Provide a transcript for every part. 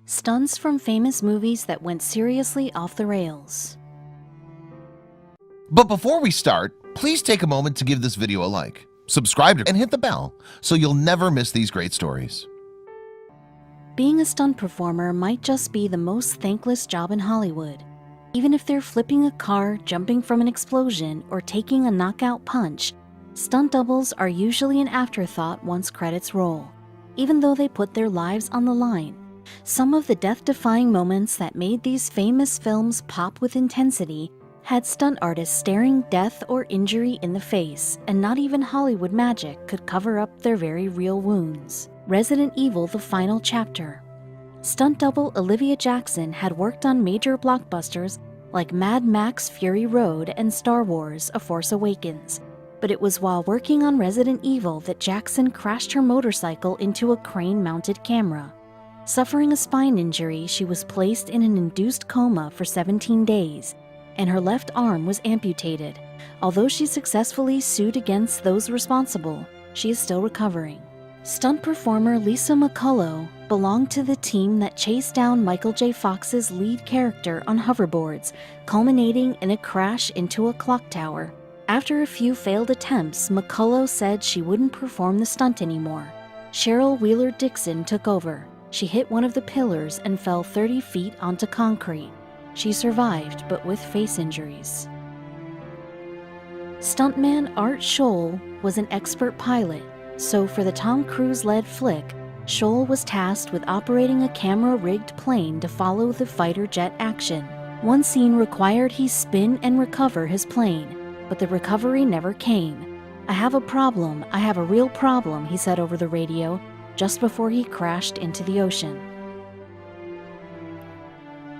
Stunts from famous movies that went seriously off the rails. But before we start, please take a moment to give this video a like, subscribe and hit the bell so you'll never miss these great stories. Being a stunt performer might just be the most thankless job in Hollywood. Even if they're flipping a car, jumping from an explosion, or taking a knockout punch, stunt doubles are usually an afterthought once credits roll, even though they put their lives on the line. Some of the death-defying moments that made these famous films pop with intensity had stunt artists staring death or injury in the face, and not even Hollywood magic could cover up their very real wounds. Resident Evil: The Final Chapter. Stunt double Olivia Jackson had worked on major blockbusters like Mad Max: Fury Road and Star Wars: A Force Awakens, but it was while working on Resident Evil that Jackson crashed her motorcycle into a crane-mounted camera. Suffering a spine injury, she was placed in an induced coma for 17 days, and her left arm was amputated. Although she successfully sued against those responsible, she is still recovering. Stunt performer Lisa McCullough belonged to the team that chased down Michael J. Fox's lead character on hoverboards, culminating in a crash into a clock tower. After a few failed attempts, McCullough said she wouldn't perform the stunt anymore. Cheryl Wheeler-Dixon took over. She hit one of the pillars and fell 30 feet onto concrete. She survived, but with face injuries. Stuntman Art Scholl was an expert pilot, so for the Tom Cruise-led flick, Scholl was tasked with operating a camera-rigged plane to follow the fighter jet action. One scene required he spin and recover his plane, but the recovery never came. "I have a problem, I have a real problem," he said over the radio, just before he crashed into the ocean.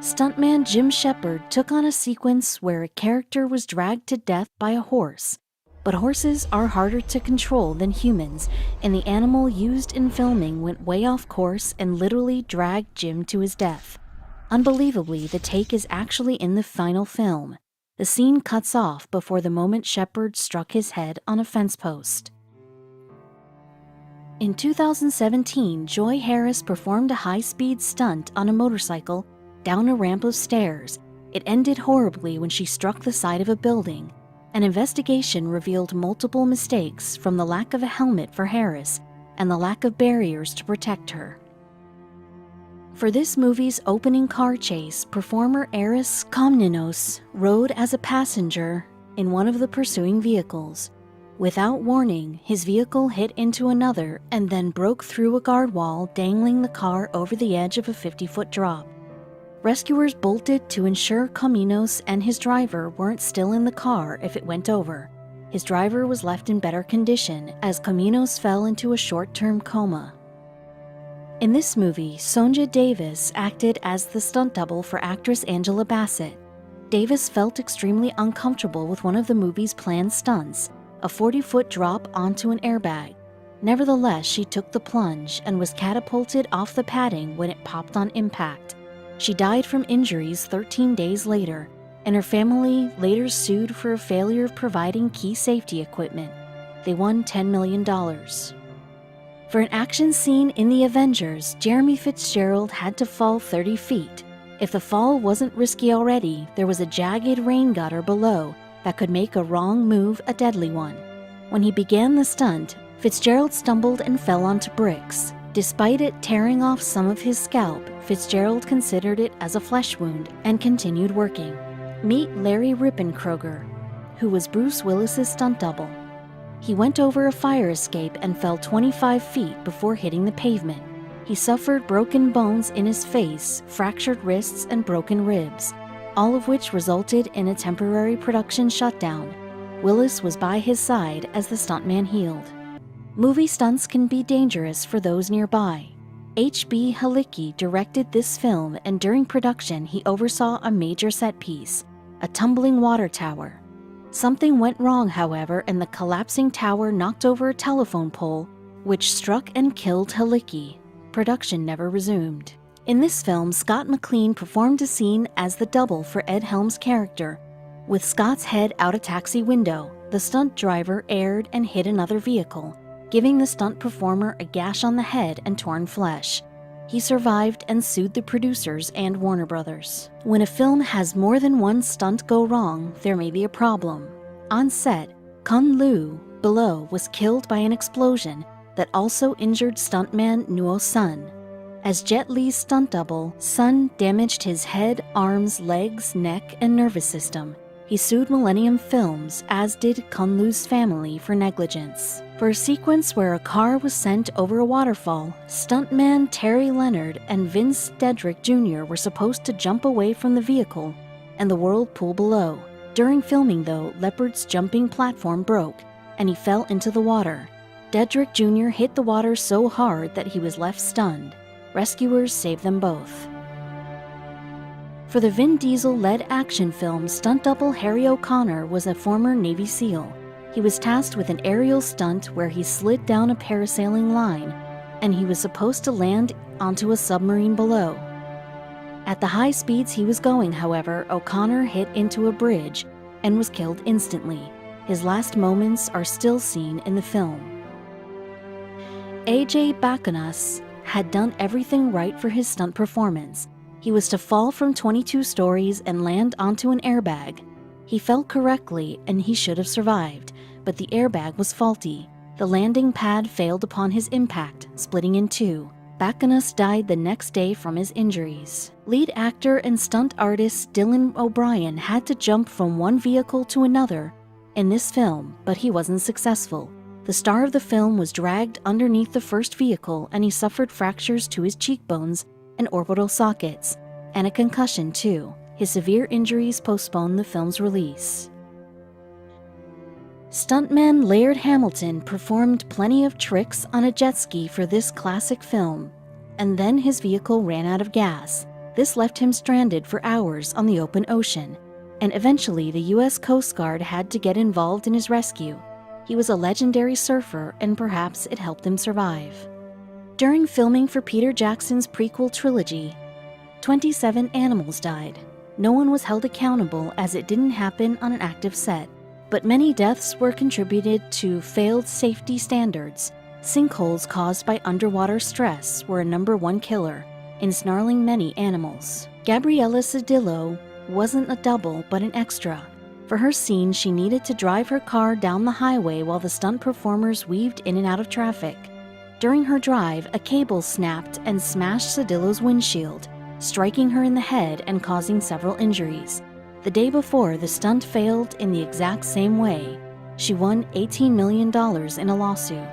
Stuntman Jim Shepard took on a sequence where a character was dragged to death by a horse. But horses are harder to control than humans, and the animal used in filming went way off course and literally dragged Jim to his death. Unbelievably, the take is actually in the final film. The scene cuts off before the moment Shepard struck his head on a fence post. In 2017, Joy Harris performed a high-speed stunt on a motorcycle down a ramp of stairs. It ended horribly when she struck the side of a building. An investigation revealed multiple mistakes, from the lack of a helmet for Harris and the lack of barriers to protect her. For this movie's opening car chase, performer Aris Komnenos rode as a passenger in one of the pursuing vehicles. Without warning, his vehicle hit into another and then broke through a guard wall, dangling the car over the edge of a 50-foot drop. Rescuers bolted to ensure Komnenos and his driver weren't still in the car if it went over. His driver was left in better condition as Komnenos fell into a short-term coma. In this movie, Sonja Davis acted as the stunt double for actress Angela Bassett. Davis felt extremely uncomfortable with one of the movie's planned stunts, a 40-foot drop onto an airbag. Nevertheless, she took the plunge and was catapulted off the padding when it popped on impact. She died from injuries 13 days later, and her family later sued for a failure of providing key safety equipment. They won $10 million. For an action scene in The Avengers, Jeremy Fitzgerald had to fall 30 feet. If the fall wasn't risky already, there was a jagged rain gutter below that could make a wrong move a deadly one. When he began the stunt, Fitzgerald stumbled and fell onto bricks. Despite it tearing off some of his scalp, Fitzgerald considered it as a flesh wound and continued working. Meet Larry Rippenkroger, who was Bruce Willis's stunt double. He went over a fire escape and fell 25 feet before hitting the pavement. He suffered broken bones in his face, fractured wrists, and broken ribs, all of which resulted in a temporary production shutdown. Willis was by his side as the stuntman healed. Movie stunts can be dangerous for those nearby. H.B. Halicki directed this film, and during production he oversaw a major set piece, a tumbling water tower. Something went wrong, however, and the collapsing tower knocked over a telephone pole, which struck and killed Halicki. Production never resumed. In this film, Scott McLean performed a scene as the double for Ed Helms' character. With Scott's head out a taxi window, the stunt driver erred and hit another vehicle, giving the stunt performer a gash on the head and torn flesh. He survived and sued the producers and Warner Brothers. When a film has more than one stunt go wrong, there may be a problem. On set, Kun Lu below was killed by an explosion that also injured stuntman Nuo Sun. As Jet Li's stunt double, Sun damaged his head, arms, legs, neck, and nervous system. He sued Millennium Films, as did Kun Lu's family, for negligence. For a sequence where a car was sent over a waterfall, stuntman Terry Leonard and Vince Dedrick Jr. were supposed to jump away from the vehicle and the whirlpool below. During filming, though, Leopard's jumping platform broke, and he fell into the water. Dedrick Jr. hit the water so hard that he was left stunned. Rescuers saved them both. For the Vin Diesel-led action film, stunt double Harry O'Connor was a former Navy SEAL. He was tasked with an aerial stunt where he slid down a parasailing line, and he was supposed to land onto a submarine below. At the high speeds he was going, however, O'Connor hit into a bridge and was killed instantly. His last moments are still seen in the film. AJ Bakanas had done everything right for his stunt performance. He was to fall from 22 stories and land onto an airbag. He fell correctly and he should have survived, but the airbag was faulty. The landing pad failed upon his impact, splitting in two. Bakanas died the next day from his injuries. Lead actor and stunt artist Dylan O'Brien had to jump from one vehicle to another in this film, but he wasn't successful. The star of the film was dragged underneath the first vehicle and he suffered fractures to his cheekbones and orbital sockets, and a concussion too. His severe injuries postponed the film's release. Stuntman Laird Hamilton performed plenty of tricks on a jet ski for this classic film, and then his vehicle ran out of gas. This left him stranded for hours on the open ocean, and eventually the U.S. Coast Guard had to get involved in his rescue. He was a legendary surfer, and perhaps it helped him survive. During filming for Peter Jackson's prequel trilogy, 27 animals died. No one was held accountable as it didn't happen on an active set, but many deaths were contributed to failed safety standards. Sinkholes caused by underwater stress were a #1 killer, ensnaring many animals. Gabriella Cedillo wasn't a double but an extra. For her scene, she needed to drive her car down the highway while the stunt performers weaved in and out of traffic. During her drive, a cable snapped and smashed Cedillo's windshield, striking her in the head and causing several injuries. The day before, the stunt failed in the exact same way. She won $18 million in a lawsuit.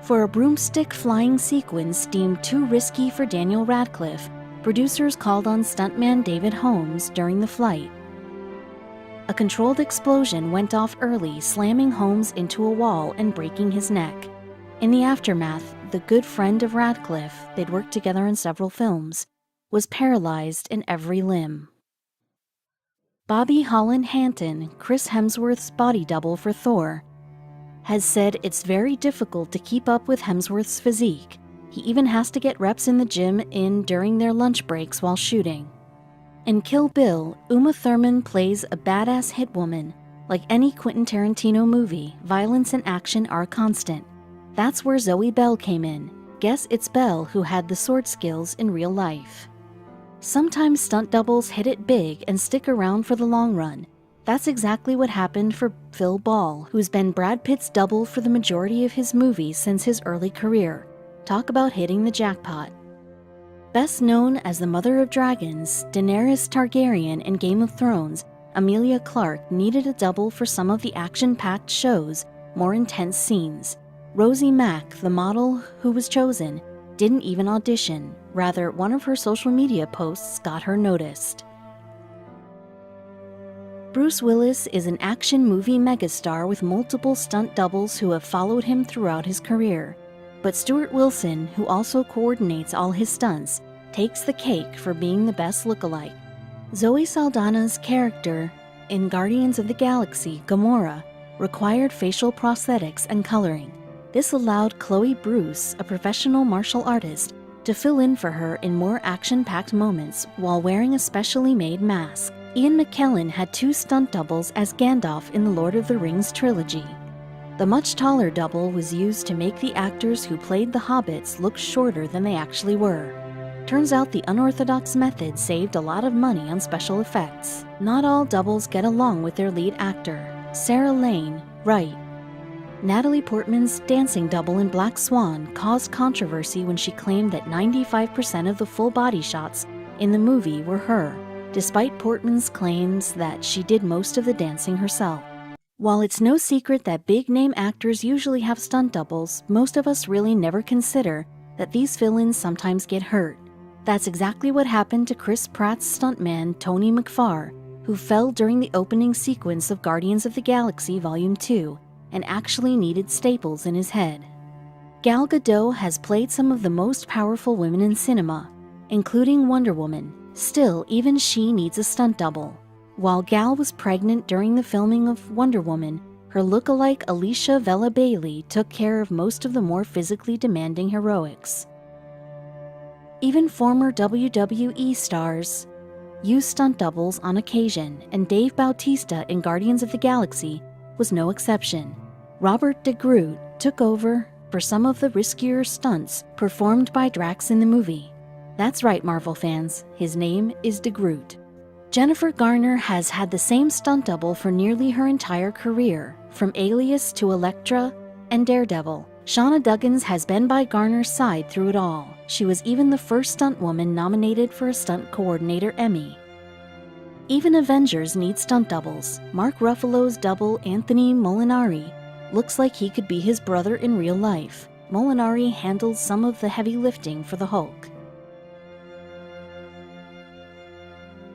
For a broomstick flying sequence deemed too risky for Daniel Radcliffe, producers called on stuntman David Holmes during the flight. A controlled explosion went off early, slamming Holmes into a wall and breaking his neck. In the aftermath, the good friend of Radcliffe, they'd worked together in several films, was paralyzed in every limb. Bobby Holland Hanton, Chris Hemsworth's body double for Thor, has said it's very difficult to keep up with Hemsworth's physique. He even has to get reps in the gym during their lunch breaks while shooting. In Kill Bill, Uma Thurman plays a badass hitwoman. Like any Quentin Tarantino movie, violence and action are constant. That's where Zoe Bell came in. Guess it's Bell who had the sword skills in real life. Sometimes stunt doubles hit it big and stick around for the long run. That's exactly what happened for Phil Ball, who's been Brad Pitt's double for the majority of his movies since his early career. Talk about hitting the jackpot. Best known as the Mother of Dragons, Daenerys Targaryen in Game of Thrones, Emilia Clarke needed a double for some of the action-packed show's more intense scenes. Rosie Mack, the model who was chosen, didn't even audition. Rather, one of her social media posts got her noticed. Bruce Willis is an action movie megastar with multiple stunt doubles who have followed him throughout his career. But Stuart Wilson, who also coordinates all his stunts, takes the cake for being the best lookalike. Zoe Saldana's character in Guardians of the Galaxy, Gamora, required facial prosthetics and coloring. This allowed Chloe Bruce, a professional martial artist, to fill in for her in more action-packed moments while wearing a specially made mask. Ian McKellen had 2 stunt doubles as Gandalf in the Lord of the Rings trilogy. The much taller double was used to make the actors who played the hobbits look shorter than they actually were. Turns out the unorthodox method saved a lot of money on special effects. Not all doubles get along with their lead actor. Sarah Lane, right. Natalie Portman's dancing double in Black Swan caused controversy when she claimed that 95% of the full body shots in the movie were her, despite Portman's claims that she did most of the dancing herself. While it's no secret that big-name actors usually have stunt doubles, most of us really never consider that these villains sometimes get hurt. That's exactly what happened to Chris Pratt's stuntman Tony McFarr, who fell during the opening sequence of Guardians of the Galaxy Volume 2 and actually needed staples in his head. Gal Gadot has played some of the most powerful women in cinema, including Wonder Woman. Still, even she needs a stunt double. While Gal was pregnant during the filming of Wonder Woman, her look-alike Alicia Vela Bailey took care of most of the more physically demanding heroics. Even former WWE stars use stunt doubles on occasion, and Dave Bautista in Guardians of the Galaxy was no exception. Robert de Groot took over for some of the riskier stunts performed by Drax in the movie. That's right, Marvel fans, his name is de Groot. Jennifer Garner has had the same stunt double for nearly her entire career, from Alias to Elektra and Daredevil. Shauna Duggins has been by Garner's side through it all. She was even the first stunt woman nominated for a Stunt Coordinator Emmy. Even Avengers need stunt doubles. Mark Ruffalo's double, Anthony Molinari, looks like he could be his brother in real life. Molinari handles some of the heavy lifting for the Hulk.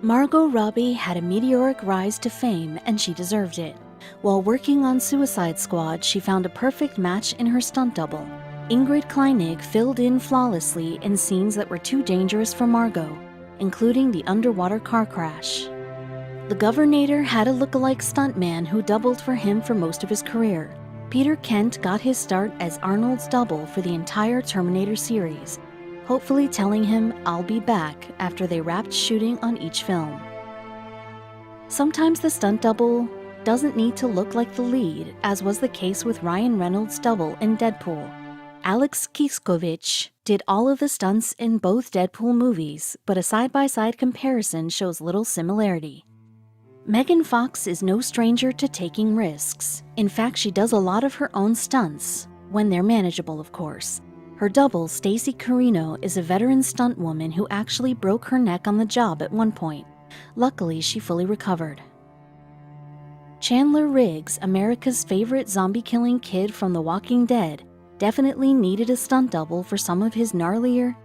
Margot Robbie had a meteoric rise to fame, and she deserved it. While working on Suicide Squad, she found a perfect match in her stunt double. Ingrid Kleinig filled in flawlessly in scenes that were too dangerous for Margot, including the underwater car crash. The Governator had a look-alike stuntman who doubled for him for most of his career. Peter Kent got his start as Arnold's double for the entire Terminator series, hopefully telling him, "I'll be back," after they wrapped shooting on each film. Sometimes the stunt double doesn't need to look like the lead, as was the case with Ryan Reynolds' double in Deadpool. Alex Kiskovich did all of the stunts in both Deadpool movies, but a side-by-side comparison shows little similarity. Megan Fox is no stranger to taking risks. In fact, she does a lot of her own stunts, when they're manageable, of course. Her double, Stacey Carino, is a veteran stunt woman who actually broke her neck on the job at one point. Luckily, she fully recovered. Chandler Riggs, America's favorite zombie-killing kid from The Walking Dead, definitely needed a stunt double for some of his gnarlier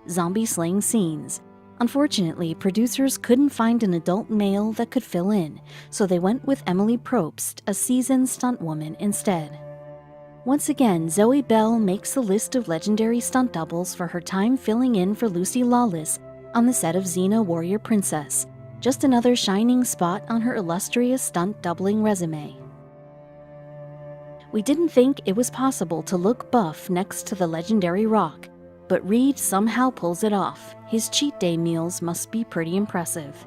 zombie-slaying scenes. Unfortunately, producers couldn't find an adult male that could fill in, so they went with Emily Probst, a seasoned stunt woman, instead. Once again, Zoe Bell makes the list of legendary stunt doubles for her time filling in for Lucy Lawless on the set of Xena Warrior Princess. Just another shining spot on her illustrious stunt doubling resume. We didn't think it was possible to look buff next to the legendary Rock, but Reed somehow pulls it off. His cheat day meals must be pretty impressive.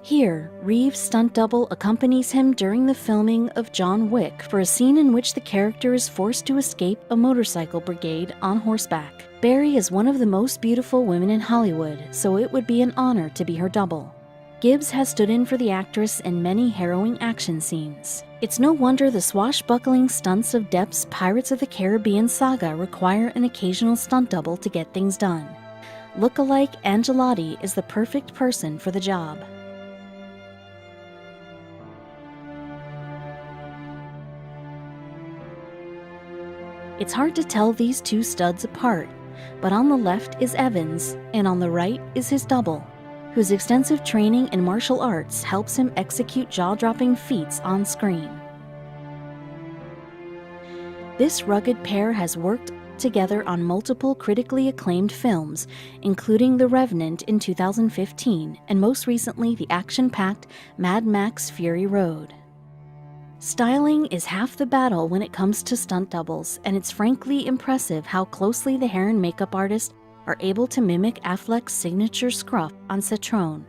Here, Reeves' stunt double accompanies him during the filming of John Wick for a scene in which the character is forced to escape a motorcycle brigade on horseback. Barry is one of the most beautiful women in Hollywood, so it would be an honor to be her double. Gibbs has stood in for the actress in many harrowing action scenes. It's no wonder the swashbuckling stunts of Depp's Pirates of the Caribbean saga require an occasional stunt double to get things done. Look-alike Angelotti is the perfect person for the job. It's hard to tell these two studs apart, but on the left is Evans, and on the right is his double, whose extensive training in martial arts helps him execute jaw-dropping feats on screen. This rugged pair has worked together on multiple critically acclaimed films, including The Revenant in 2015, and most recently the action-packed Mad Max Fury Road. Styling is half the battle when it comes to stunt doubles, and it's frankly impressive how closely the hair and makeup artists are able to mimic Affleck's signature scruff on Citroën.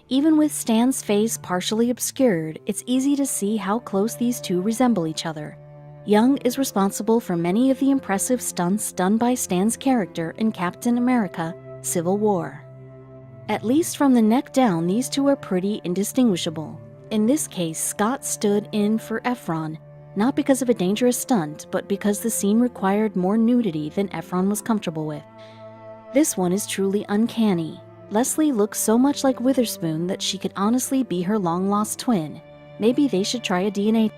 Even with Stan's face partially obscured, it's easy to see how close these two resemble each other. Young is responsible for many of the impressive stunts done by Stan's character in Captain America: Civil War. At least from the neck down, these two are pretty indistinguishable. In this case, Scott stood in for Efron, not because of a dangerous stunt, but because the scene required more nudity than Efron was comfortable with. This one is truly uncanny. Leslie looks so much like Witherspoon that she could honestly be her long-lost twin. Maybe they should try a DNA